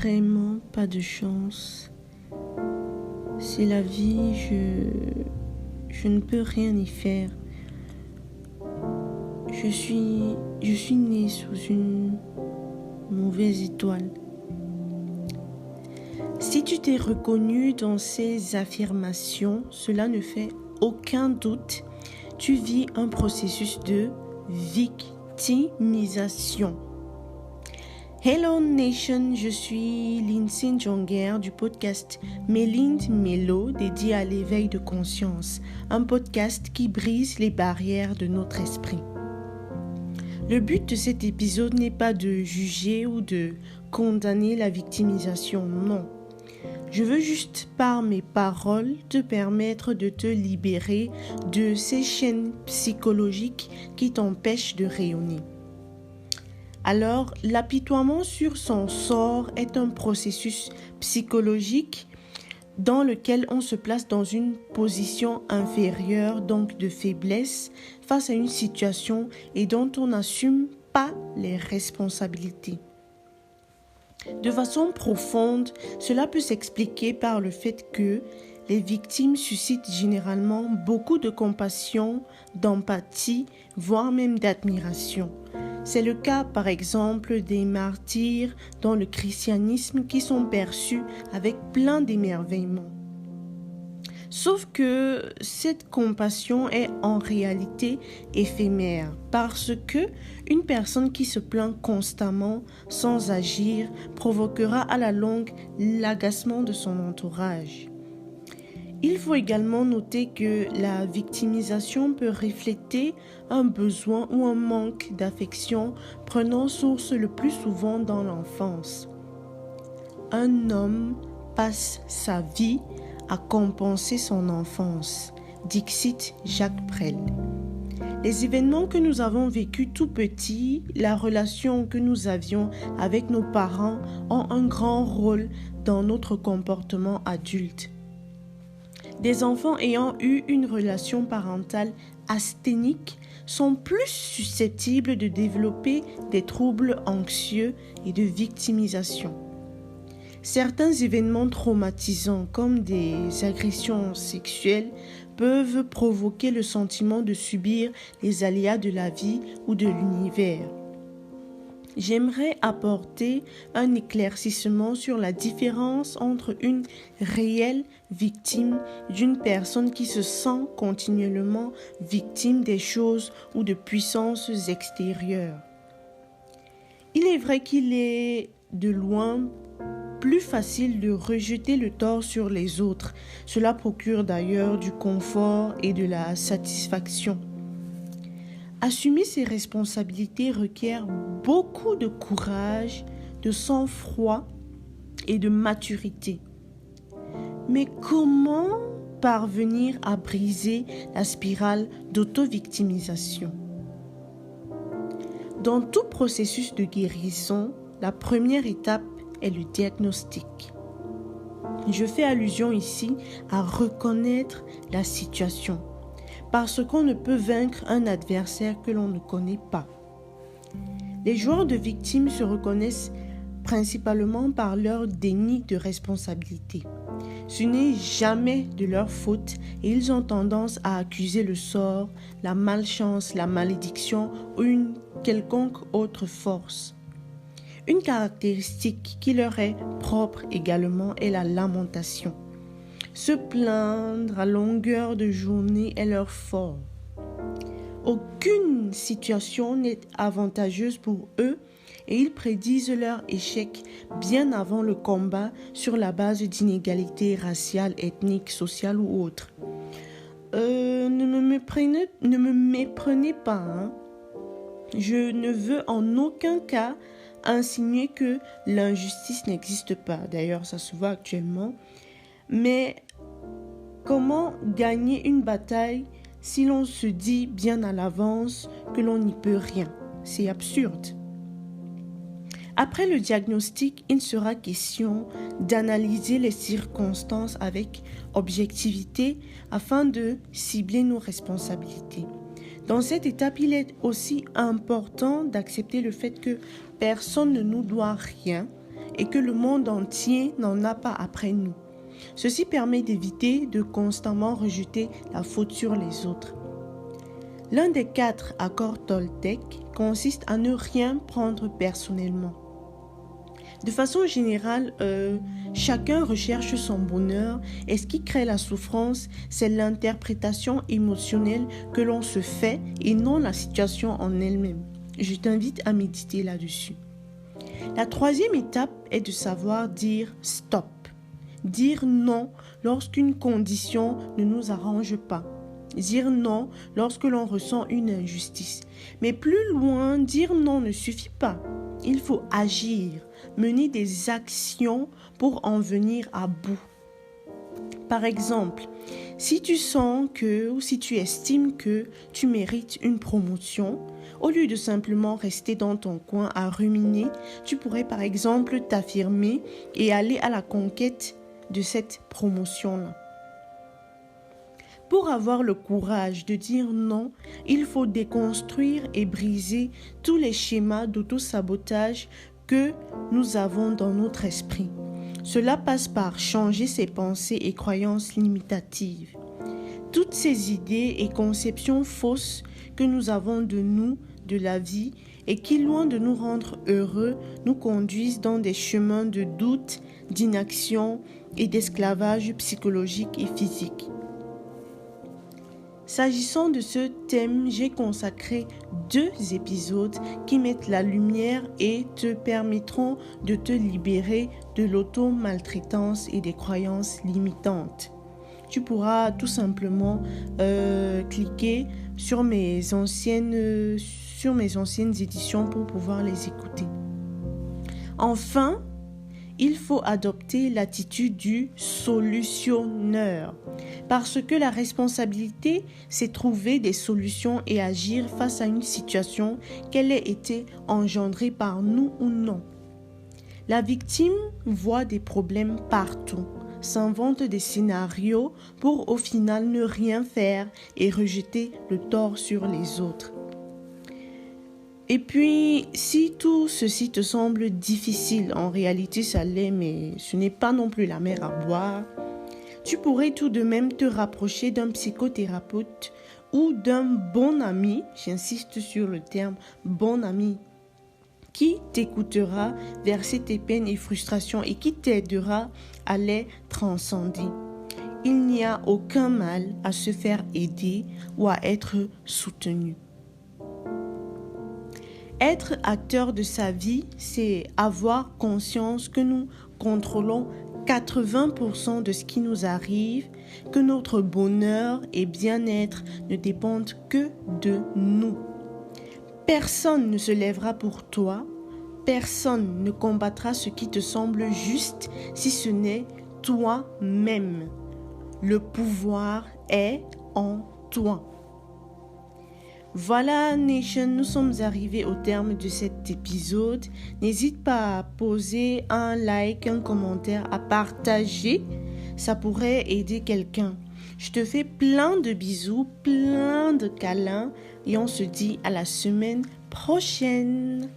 vraiment pas de chance. C'est la vie, je ne peux rien y faire. Je suis née sous une mauvaise étoile. Si tu t'es reconnu dans ces affirmations, cela ne fait aucun doute. Tu vis un processus de victimisation. Hello Nation, je suis Lindsay Jonger du podcast Mélinde Mélo dédié à l'éveil de conscience, un podcast qui brise les barrières de notre esprit. Le but de cet épisode n'est pas de juger ou de condamner la victimisation, non. Je veux juste, par mes paroles, te permettre de te libérer de ces chaînes psychologiques qui t'empêchent de rayonner. Alors, l'apitoiement sur son sort est un processus psychologique dans lequel on se place dans une position inférieure, donc de faiblesse, face à une situation et dont on n'assume pas les responsabilités. De façon profonde, cela peut s'expliquer par le fait que les victimes suscitent généralement beaucoup de compassion, d'empathie, voire même d'admiration. C'est le cas, par exemple, des martyrs dans le christianisme qui sont perçus avec plein d'émerveillement. Sauf que cette compassion est en réalité éphémère parce que une personne qui se plaint constamment sans agir provoquera à la longue l'agacement de son entourage. Il faut également noter que la victimisation peut refléter un besoin ou un manque d'affection prenant source le plus souvent dans l'enfance. Un homme passe sa vie à compenser son enfance. Dixit Jacques Brel. Les événements que nous avons vécus tout petits, la relation que nous avions avec nos parents ont un grand rôle dans notre comportement adulte. Des enfants ayant eu une relation parentale asthénique sont plus susceptibles de développer des troubles anxieux et de victimisation. Certains événements traumatisants comme des agressions sexuelles peuvent provoquer le sentiment de subir les aléas de la vie ou de l'univers. J'aimerais apporter un éclaircissement sur la différence entre une réelle victime d'une personne qui se sent continuellement victime des choses ou de puissances extérieures. Il est vrai qu'il est de loin plus facile de rejeter le tort sur les autres. Cela procure d'ailleurs du confort et de la satisfaction. Assumer ses responsabilités requiert beaucoup de courage, de sang-froid et de maturité. Mais comment parvenir à briser la spirale d'auto-victimisation? Dans tout processus de guérison, la première étape est le diagnostic. Je fais allusion ici à reconnaître la situation, parce qu'on ne peut vaincre un adversaire que l'on ne connaît pas. Les joueurs de victimes se reconnaissent principalement par leur déni de responsabilité. Ce n'est jamais de leur faute et ils ont tendance à accuser le sort, la malchance, la malédiction ou une quelconque autre force. Une caractéristique qui leur est propre également est la lamentation. Se plaindre à longueur de journée est leur fort. Aucune situation n'est avantageuse pour eux et ils prédisent leur échec bien avant le combat sur la base d'inégalités raciales, ethniques, sociales ou autres. Ne me méprenez pas, hein. Je ne veux en aucun cas insinuer que l'injustice n'existe pas. D'ailleurs, ça se voit actuellement. Mais comment gagner une bataille si l'on se dit bien à l'avance que l'on n'y peut rien? C'est absurde. Après le diagnostic, il sera question d'analyser les circonstances avec objectivité afin de cibler nos responsabilités. Dans cette étape, il est aussi important d'accepter le fait que personne ne nous doit rien et que le monde entier n'en a pas après nous. Ceci permet d'éviter de constamment rejeter la faute sur les autres. L'un des 4 accords Toltec consiste à ne rien prendre personnellement. De façon générale, chacun recherche son bonheur et ce qui crée la souffrance, c'est l'interprétation émotionnelle que l'on se fait et non la situation en elle-même. Je t'invite à méditer là-dessus. La 3e étape est de savoir dire stop. Dire non lorsqu'une condition ne nous arrange pas. Dire non lorsque l'on ressent une injustice. Mais plus loin, dire non ne suffit pas. Il faut agir, mener des actions pour en venir à bout. Par exemple, si tu sens ou si tu estimes que tu mérites une promotion, au lieu de simplement rester dans ton coin à ruminer, tu pourrais par exemple t'affirmer et aller à la conquête de cette promotion-là. Pour avoir le courage de dire non, il faut déconstruire et briser tous les schémas d'auto-sabotage que nous avons dans notre esprit. Cela passe par changer ses pensées et croyances limitatives. Toutes ces idées et conceptions fausses que nous avons de nous, de la vie, et qui, loin de nous rendre heureux, nous conduisent dans des chemins de doute, d'inaction et d'esclavage psychologique et physique. S'agissant de ce thème, j'ai consacré 2 épisodes qui mettent la lumière et te permettront de te libérer de l'auto-maltraitance et des croyances limitantes. Tu pourras tout simplement cliquer sur mes anciennes éditions pour pouvoir les écouter. Enfin, il faut adopter l'attitude du solutionneur. Parce que la responsabilité, c'est trouver des solutions et agir face à une situation, qu'elle ait été engendrée par nous ou non. La victime voit des problèmes partout, s'invente des scénarios pour au final ne rien faire et rejeter le tort sur les autres. Et puis, si tout ceci te semble difficile, en réalité ça l'est, mais ce n'est pas non plus la mer à boire, tu pourrais tout de même te rapprocher d'un psychothérapeute ou d'un bon ami, j'insiste sur le terme bon ami, qui t'écoutera verser tes peines et frustrations et qui t'aidera à les transcender. Il n'y a aucun mal à se faire aider ou à être soutenu. Être acteur de sa vie, c'est avoir conscience que nous contrôlons 80% de ce qui nous arrive, que notre bonheur et bien-être ne dépendent que de nous. Personne ne se lèvera pour toi, personne ne combattra ce qui te semble juste si ce n'est toi-même. Le pouvoir est en toi. Voilà Nation, nous sommes arrivés au terme de cet épisode. N'hésite pas à poser un like, un commentaire, à partager. Ça pourrait aider quelqu'un. Je te fais plein de bisous, plein de câlins et on se dit à la semaine prochaine.